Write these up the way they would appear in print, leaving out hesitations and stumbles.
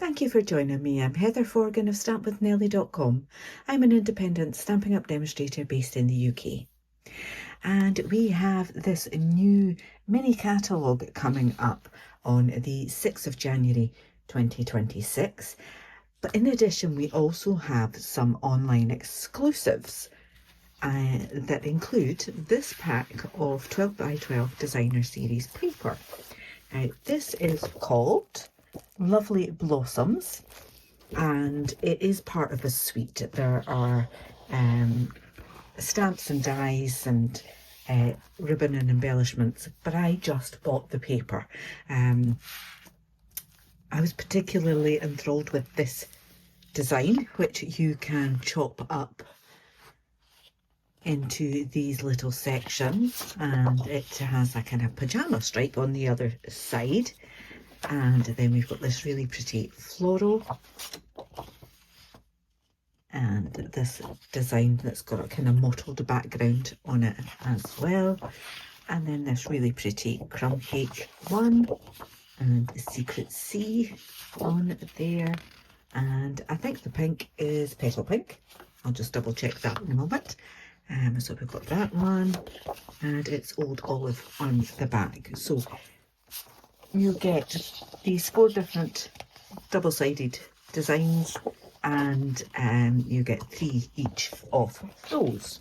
Thank you for joining me. I'm Heather Forgan of stampwithnellie.com. I'm an independent Stampin' Up demonstrator based in the UK. And we have this new mini catalogue coming up on the 6th of January 2026. But in addition, we also have some online exclusives that include this pack of 12 by 12 designer series paper. This is called Lovely Blossoms, and it is part of a suite. There are stamps and dies and ribbon and embellishments, but I just bought the paper. I was particularly enthralled with this design, which you can chop up into these little sections, and it has a kind of pajama stripe on the other side, and then we've got this really pretty floral and this design that's got a kind of mottled background on it as well, and then this really pretty crumb cake one and the secret C on there, and I think the pink is petal pink. I'll just double check that in a moment. So we've got that one, and it's Old Olive on the back. So you get these 4 different double-sided designs, and you get 3 each of those.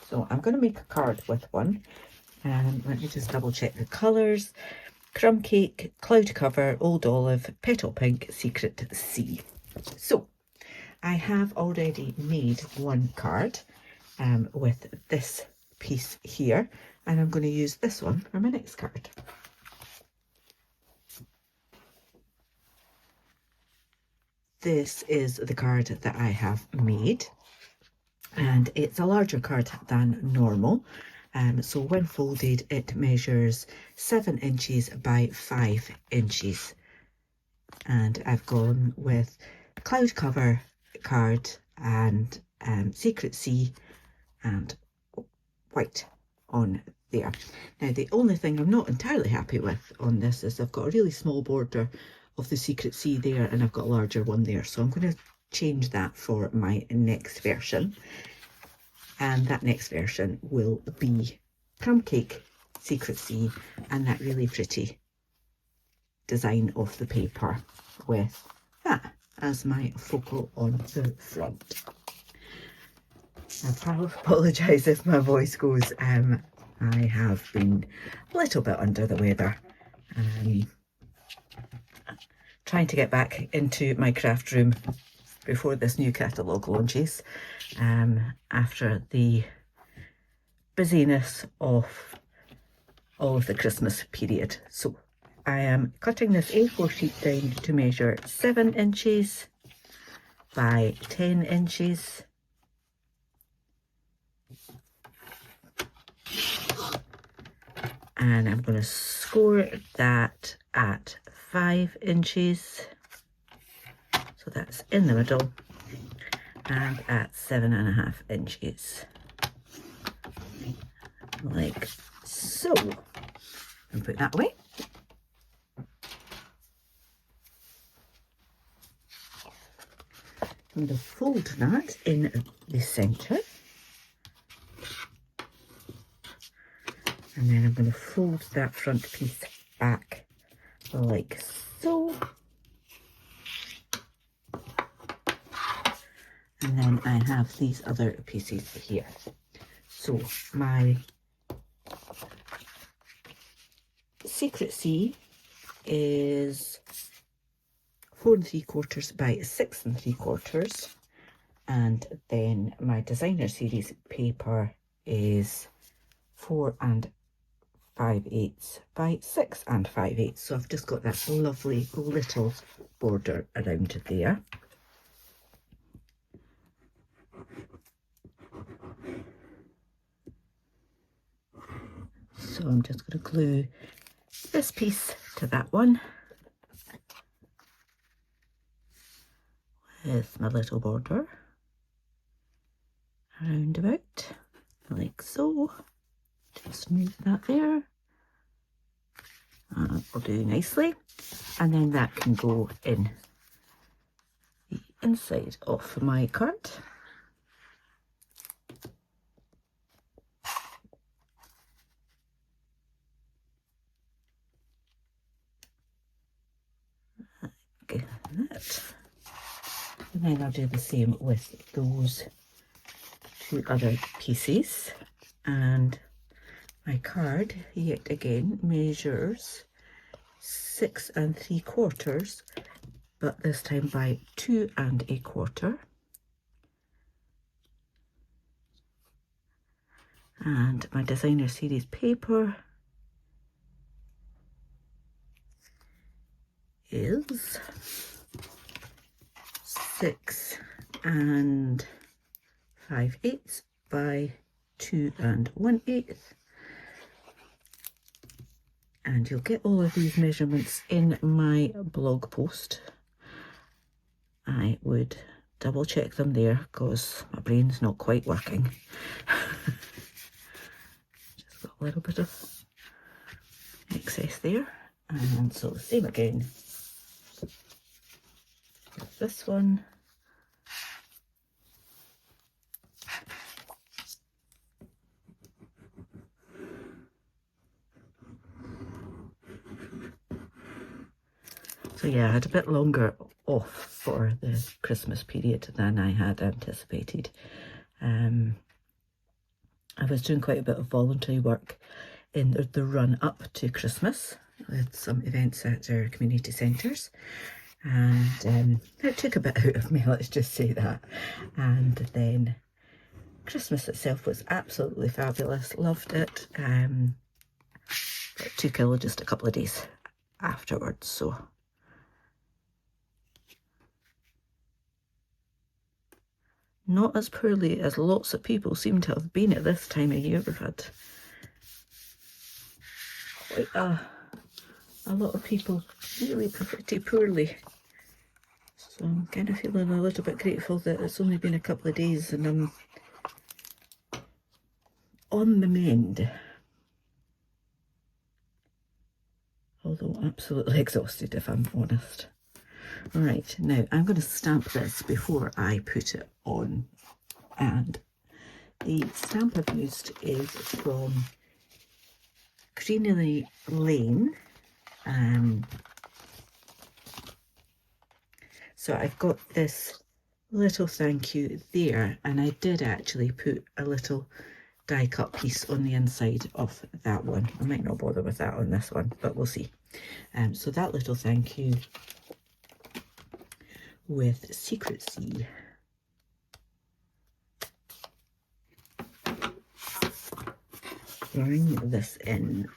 So I'm going to make a card with one. Let me just double check the colours. Crumb cake, cloud cover, Old Olive, petal pink, secret C. So I have already made one card with this piece here, and I'm going to use this one for my next card. This is the card that I have made, and it's a larger card than normal. So when folded, it measures 7 inches by 5 inches. And I've gone with cloud cover card and secret C and white on there. Now the only thing I'm not entirely happy with on this is I've got a really small border of the secret C there, and I've got a larger one there, so I'm going to change that for my next version, and that next version will be crumb cake, secret C, and that really pretty design of the paper with that as my focal on the front. I apologise if my voice goes. I have been a little bit under the weather. Trying to get back into my craft room before this new catalogue launches, after the busyness of all of the Christmas period. So I am cutting this A4 sheet down to measure 7 inches by 10 inches. And I'm going to score that at 5 inches. So that's in the middle, and at 7.5 inches. Like so. And put that away. I'm going to fold that in the centre. And then I'm going to fold that front piece back like so. And then I have these other pieces here. So my secret C is 4 3/4 by 6 3/4, and then my designer series paper is 4 5/8 by 6 5/8. So I've just got that lovely little border around there. So I'm just going to glue this piece to that one with my little border around about like so. Just move that there. That will do nicely, and then that can go in inside of my card. Like that. And then I'll do the same with those two other pieces. And my card yet again measures 6 3/4, but this time by 2 1/4. And my designer series paper is 6 5/8 by 2 1/8. And you'll get all of these measurements in my blog post. I would double check them there because my brain's not quite working. Just got a little bit of excess there. And so the same again with this one. So yeah, I had a bit longer off for the Christmas period than I had anticipated. I was doing quite a bit of voluntary work in the run up to Christmas with some events at our community centres, and it took a bit out of me, let's just say that. And then Christmas itself was absolutely fabulous, loved it, but 2 kilo just a couple of days afterwards. So not as poorly as lots of people seem to have been at this time of year. We've had quite a lot of people really pretty poorly. So I'm kind of feeling a little bit grateful that it's only been a couple of days and I'm on the mend. Although absolutely exhausted, if I'm honest. Right, now I'm going to stamp this before I put it on, and the stamp I've used is from Greenery Lane. So I've got this little thank you there, and I did actually put a little die cut piece on the inside of that one. I might not bother with that on this one, but we'll see. So that little thank you with Secrecy. Bring this in.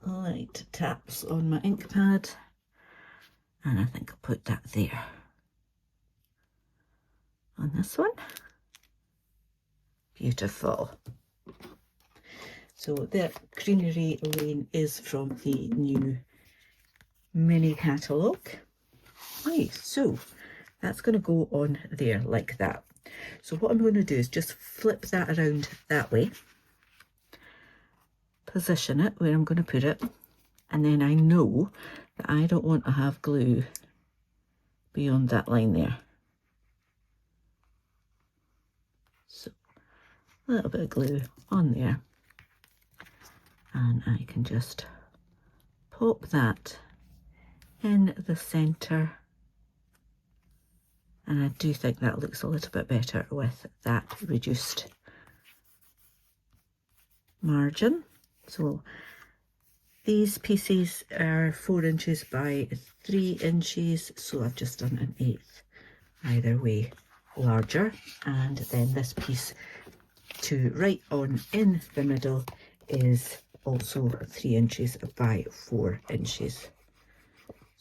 Light taps on my ink pad, and I think I'll put that there on this one. Beautiful. So the Greenery Lane is from the new mini catalogue. Right, so that's going to go on there like that. So what I'm going to do is just flip that around that way, position it where I'm going to put it, and then I know that I don't want to have glue beyond that line there. So a little bit of glue on there, and I can just pop that in the centre, and I do think that looks a little bit better with that reduced margin. So these pieces are 4 inches by 3 inches, so I've just done an 1/8 either way larger, and then this piece to right on in the middle is also 3 inches by 4 inches.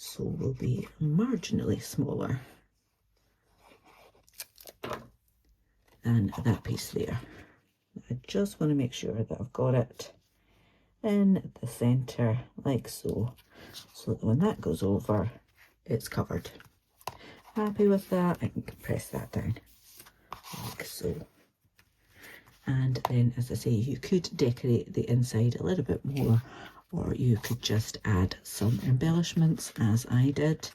So will be marginally smaller than that piece there. I just want to make sure that I've got it in the centre like so, so that when that goes over, it's covered. Happy with that? I can press that down like so. And then, as I say, you could decorate the inside a little bit more or you could just add some embellishments as I did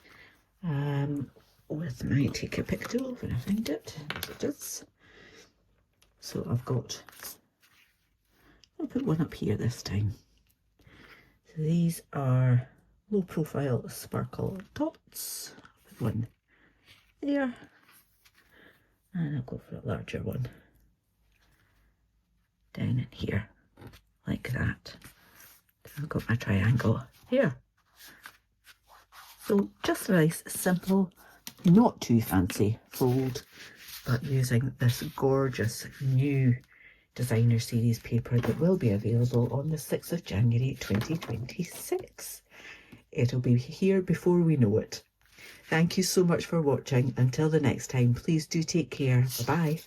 with my take a pic tool when I find it. There it is. So I'll put one up here this time. So these are low profile sparkle dots. I'll put one there, and I'll go for a larger one down in here, like that. I've got my triangle here. So just a nice, simple, not too fancy fold, but using this gorgeous new designer series paper that will be available on the 6th of January 2026. It'll be here before we know it. Thank you so much for watching. Until the next time, please do take care. Bye-bye.